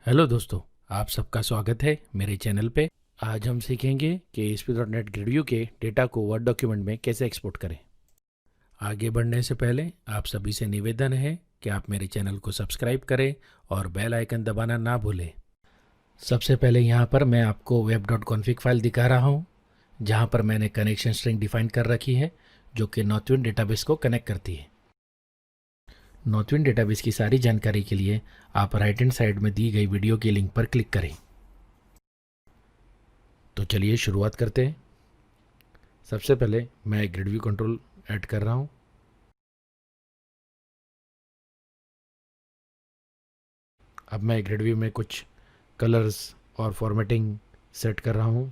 Hello दोस्तों, आप सबका स्वागत है मेरे चैनल पे। आज हम सीखेंगे कि ASP.NET ग्रिड व्यू के डेटा को वर्ड डॉक्यूमेंट में कैसे एक्सपोर्ट करें। आगे बढ़ने से पहले आप सभी से निवेदन है कि आप मेरे चैनल को सब्सक्राइब करें और बेल आइकन दबाना ना भूलें। सबसे पहले यहाँ पर मैं आपको web.config फाइल दिखा रहा हूँ, जहाँ पर मैंने कनेक्शन स्ट्रिंग डिफाइन कर रखी है जो कि नॉर्थविंड डेटाबेस को कनेक्ट करती है। नॉर्थविंड डेटाबेस की सारी जानकारी के लिए आप राइट हैंड साइड में दी गई वीडियो के लिंक पर क्लिक करें। तो चलिए शुरुआत करते हैं। सबसे पहले मैं ग्रिड व्यू कंट्रोल ऐड कर रहा हूँ। अब मैं ग्रिड व्यू में कुछ कलर्स और फॉर्मेटिंग सेट कर रहा हूँ।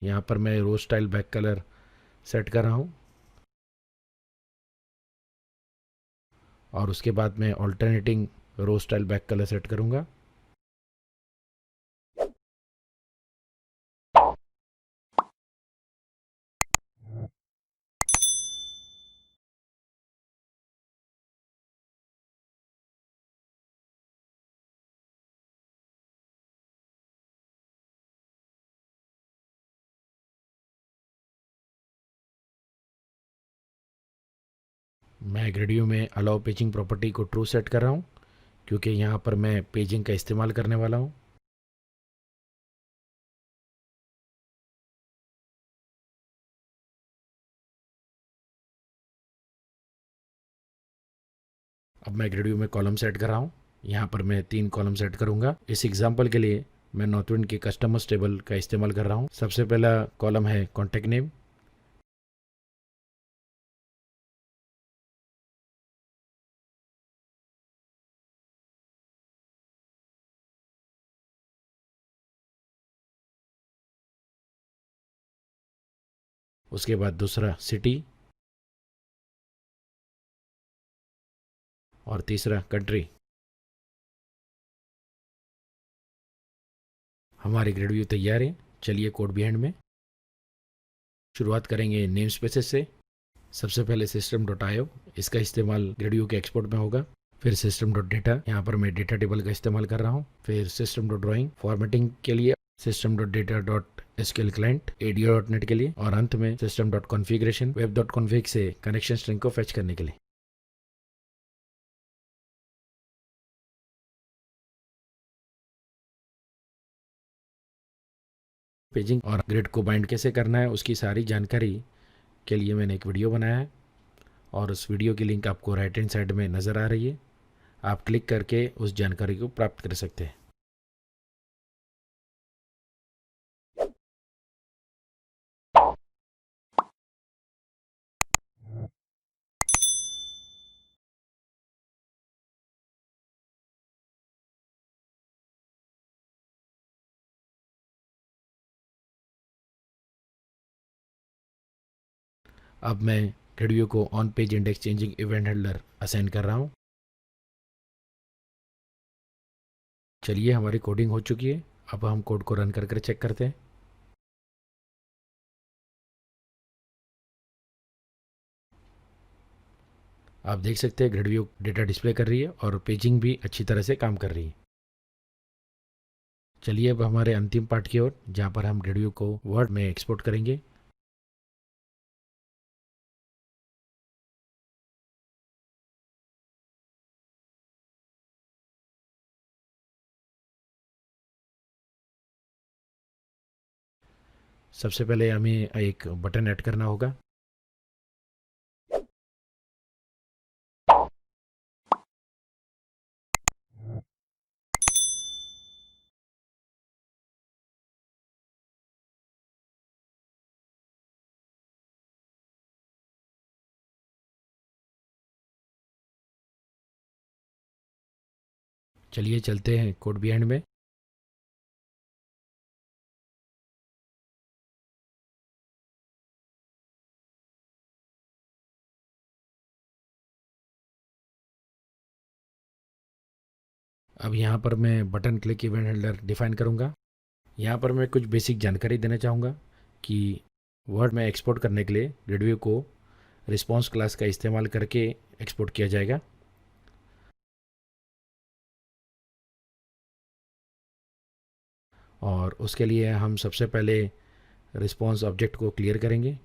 यहाँ पर मैं रो स्टाइल बैक कलर सेट कर रहा हूँ और उसके बाद मैं ऑल्टरनेटिंग रो स्टाइल बैक कलर सेट करूँगा। मैं ग्रिड व्यू में अलाउ पेजिंग प्रॉपर्टी को ट्रू सेट कर रहा हूँ क्योंकि यहाँ पर मैं पेजिंग का इस्तेमाल करने वाला हूँ। अब मैं ग्रिड व्यू में कॉलम सेट कर रहा हूँ। यहाँ पर मैं 3 कॉलम सेट करूँगा। इस एग्जाम्पल के लिए मैं नॉर्थविंड के कस्टमर्स टेबल का इस्तेमाल कर रहा हूँ। सबसे पहला कॉलम है कॉन्टैक्ट नेम। उसके बाद दूसरा सिटी और तीसरा कंट्री। हमारे ग्रिड व्यू तैयार है। चलिए कोड बिहाइंड में शुरुआत करेंगे नेम स्पेसेस से। सबसे पहले सिस्टम डॉट आयो, इसका इस्तेमाल ग्रिड व्यू के एक्सपोर्ट में होगा। फिर सिस्टम डॉट डेटा, यहाँ पर मैं डेटा टेबल का इस्तेमाल कर रहा हूँ। फिर सिस्टम डॉट ड्राइंग फॉर्मेटिंग के लिए, system dot data dot SQL client ADO dot net के लिए, और अंत में system dot configuration web dot config से कनेक्शन स्ट्रिंग को फेच करने के लिए। पेजिंग और ग्रिड को बाइंड कैसे करना है उसकी सारी जानकारी के लिए मैंने एक वीडियो बनाया है और उस वीडियो की लिंक आपको राइट हैंड साइड में नज़र आ रही है। आप क्लिक करके उस जानकारी को प्राप्त कर सकते हैं। अब मैं ग्रिड व्यू को on page index changing event handler assign कर रहा हूँ। चलिए हमारी कोडिंग हो चुकी है। अब हम कोड को रन कर चेक करते हैं। आप देख सकते हैं ग्रिड व्यू डेटा डिस्प्ले कर रही है और पेजिंग भी अच्छी तरह से काम कर रही है। चलिए अब हमारे अंतिम पार्ट की ओर, जहाँ पर हम ग्रिड व्यू को वर्ड में एक्सपोर्ट करेंगे। सबसे पहले हमें एक बटन ऐड करना होगा। चलिए चलते हैं कोड बिहाइंड में। अब यहाँ पर मैं button click event handler define करूँगा। यहाँ पर मैं कुछ बेसिक जानकारी देना चाहूँगा कि वर्ड में एक्सपोर्ट करने के लिए ग्रिडव्यू को रिस्पॉन्स क्लास का इस्तेमाल करके एक्सपोर्ट किया जाएगा। और उसके लिए हम सबसे पहले रिस्पॉन्स ऑब्जेक्ट को क्लियर करेंगे।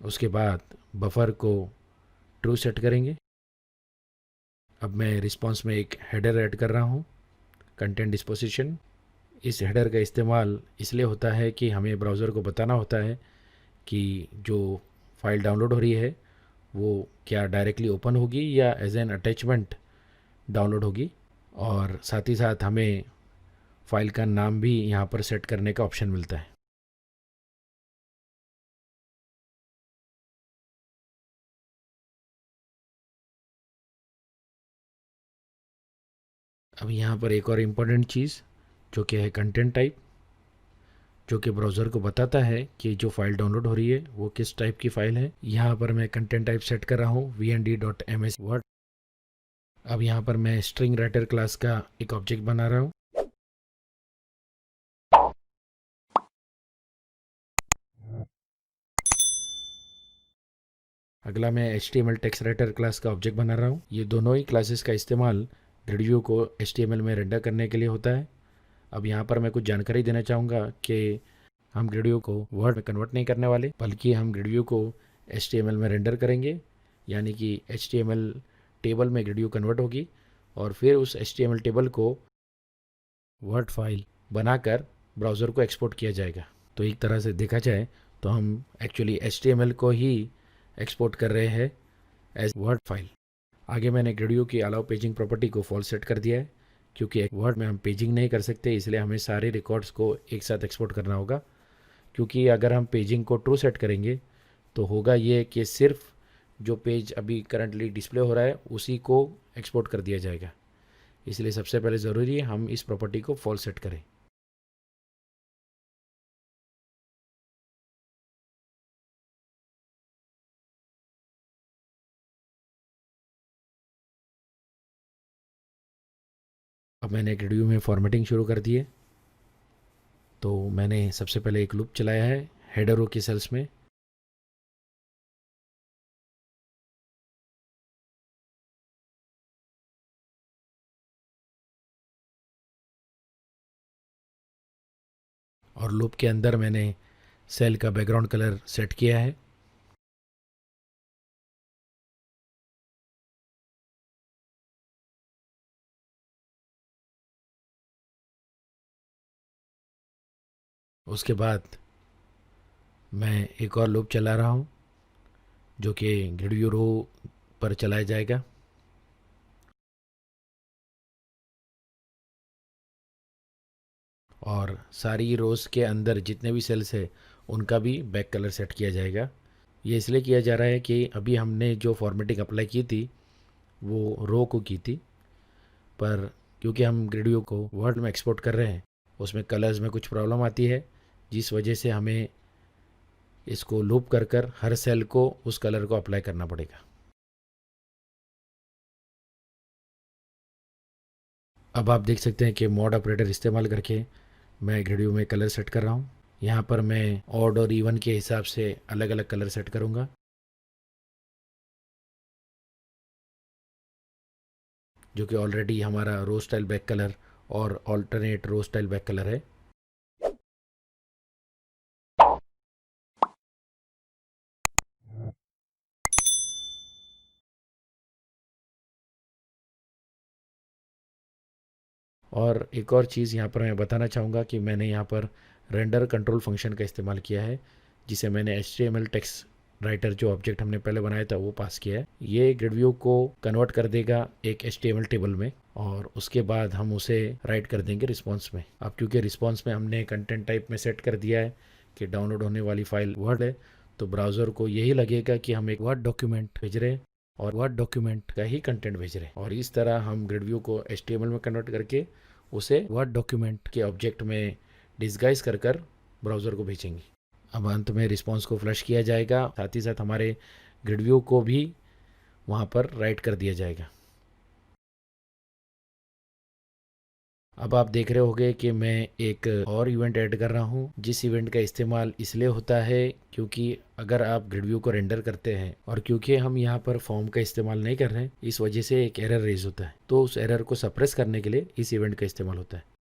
उसके बाद बफर को ट्रू सेट करेंगे। अब मैं रिस्पॉन्स में एक हेडर ऐड कर रहा हूँ, कंटेंट डिस्पोजिशन। इस हेडर का इस्तेमाल इसलिए होता है कि हमें ब्राउज़र को बताना होता है कि जो फाइल डाउनलोड हो रही है वो क्या डायरेक्टली ओपन होगी या एज एन अटैचमेंट डाउनलोड होगी। और साथ ही साथ हमें फाइल का नाम भी यहाँ पर सेट करने का ऑप्शन मिलता है। अब यहाँ पर एक और इम्पोर्टेंट चीज़ जो कि है कंटेंट टाइप, जो कि ब्राउज़र को बताता है कि जो फाइल डाउनलोड हो रही है वो किस टाइप की फ़ाइल है। यहाँ पर मैं कंटेंट टाइप सेट कर रहा हूँ vnd.ms वर्ड। अब यहाँ पर मैं स्ट्रिंग राइटर क्लास का एक ऑब्जेक्ट बना रहा हूँ। अगला मैं HTML टेक्स्ट राइटर क्लास का ऑब्जेक्ट बना रहा हूँ। ये दोनों ही क्लासेस का इस्तेमाल ग्रिडव्यू को HTML में रेंडर करने के लिए होता है। अब यहाँ पर मैं कुछ जानकारी देना चाहूँगा कि हम ग्रिडव्यू को वर्ड में कन्वर्ट नहीं करने वाले, बल्कि हम ग्रिडव्यू को HTML में रेंडर करेंगे। यानी कि HTML टेबल में ग्रिडव्यू कन्वर्ट होगी और फिर उस HTML टेबल को वर्ड फाइल बनाकर ब्राउज़र को एक्सपोर्ट किया जाएगा। तो एक तरह से देखा जाए तो हम एक्चुअली HTML को ही एक्सपोर्ट कर रहे हैं एज वर्ड फाइल। आगे मैंने ग्रिडव्यू की अलाउ पेजिंग प्रॉपर्टी को फॉल्स सेट कर दिया है, क्योंकि एक वर्ड में हम पेजिंग नहीं कर सकते, इसलिए हमें सारे रिकॉर्ड्स को एक साथ एक्सपोर्ट करना होगा। क्योंकि अगर हम पेजिंग को ट्रू सेट करेंगे तो होगा ये कि सिर्फ जो पेज अभी करंटली डिस्प्ले हो रहा है उसी को एक्सपोर्ट कर दिया जाएगा। इसलिए सबसे पहले ज़रूरी है हम इस प्रॉपर्टी को फॉल्स सेट करें। अब मैंने ग्रिडव्यू में फॉर्मेटिंग शुरू कर दी है। तो मैंने सबसे पहले एक लूप चलाया है हेडर रो की सेल्स में। और लूप के अंदर मैंने सेल का बैकग्राउंड कलर सेट किया है। उसके बाद मैं एक और लूप चला रहा हूँ जो कि ग्रिडव्यू रो पर चलाया जाएगा। और सारी रोज़ के अंदर जितने भी सेल्स है उनका भी बैक कलर सेट किया जाएगा। ये इसलिए किया जा रहा है कि अभी हमने जो फॉर्मेटिंग अप्लाई की थी वो रो को की थी, पर क्योंकि हम ग्रिडव्यू को वर्ड में एक्सपोर्ट कर रहे हैं उसमें कलर्स में कुछ प्रॉब्लम आती है, जिस वजह से हमें इसको लूप कर कर हर सेल को उस कलर को अप्लाई करना पड़ेगा। अब आप देख सकते हैं कि मॉड ऑपरेटर इस्तेमाल करके मैं ग्रिडव्यू में कलर सेट कर रहा हूँ। यहाँ पर मैं ऑड और इवन के हिसाब से अलग अलग कलर सेट करूँगा, जो कि ऑलरेडी हमारा रो स्टाइल बैक कलर और ऑल्टरनेट रो स्टाइल बैक कलर है। और एक और चीज़ यहाँ पर मैं बताना चाहूँगा कि मैंने यहाँ पर रेंडर कंट्रोल फंक्शन का इस्तेमाल किया है, जिसे मैंने HTML टेक्स्ट राइटर जो ऑब्जेक्ट हमने पहले बनाया था वो पास किया है। ये ग्रिडव्यू को कन्वर्ट कर देगा एक HTML टेबल में और उसके बाद हम उसे राइट कर देंगे रिस्पॉन्स में। अब क्योंकि रिस्पॉन्स में हमने कंटेंट टाइप में सेट कर दिया है कि डाउनलोड होने वाली फाइल वर्ड है, तो ब्राउज़र को यही लगेगा कि हम एक वर्ड डॉक्यूमेंट भेज रहे हैं और वर्ड डॉक्यूमेंट का ही कंटेंट भेज रहे हैं। और इस तरह हम ग्रिडव्यू को HTML में कन्वर्ट करके उसे वर्ड डॉक्यूमेंट के ऑब्जेक्ट में डिस्गाइज कर ब्राउज़र को भेजेंगे। अब अंत में रिस्पॉन्स को फ्लश किया जाएगा, साथ ही साथ हमारे ग्रिड व्यू को भी वहाँ पर राइट कर दिया जाएगा। अब आप देख रहे होंगे कि मैं एक और इवेंट ऐड कर रहा हूँ, जिस इवेंट का इस्तेमाल इसलिए होता है क्योंकि अगर आप ग्रिड व्यू को रेंडर करते हैं और क्योंकि हम यहाँ पर फॉर्म का इस्तेमाल नहीं कर रहे हैं, इस वजह से एक एरर रेज होता है, तो उस एरर को सप्रेस करने के लिए इस इवेंट का इस्तेमाल होता है।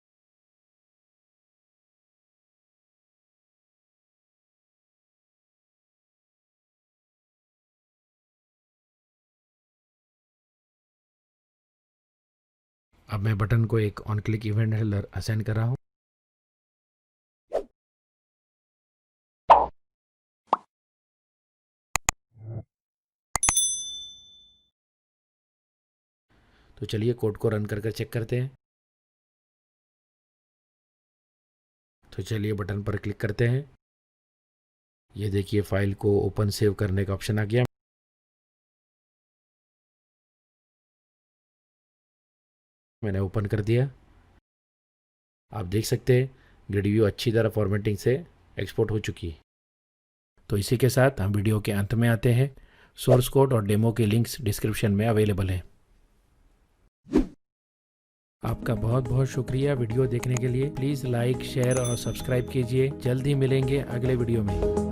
अब मैं बटन को एक on click event handler assign कर रहा हूँ। तो चलिए कोड को रन कर चेक करते हैं। तो चलिए बटन पर क्लिक करते हैं। ये देखिए फाइल को ओपन सेव करने का ऑप्शन आ गया। मैंने ओपन कर दिया। आप देख सकते हैं ग्रिड व्यू अच्छी तरह फॉर्मेटिंग से एक्सपोर्ट हो चुकी है। तो इसी के साथ हम वीडियो के अंत में आते हैं। सोर्स कोड और डेमो के लिंक्स डिस्क्रिप्शन में अवेलेबल हैं। आपका बहुत बहुत शुक्रिया वीडियो देखने के लिए। प्लीज़ लाइक, शेयर और सब्सक्राइब कीजिए। जल्द ही मिलेंगे अगले वीडियो में।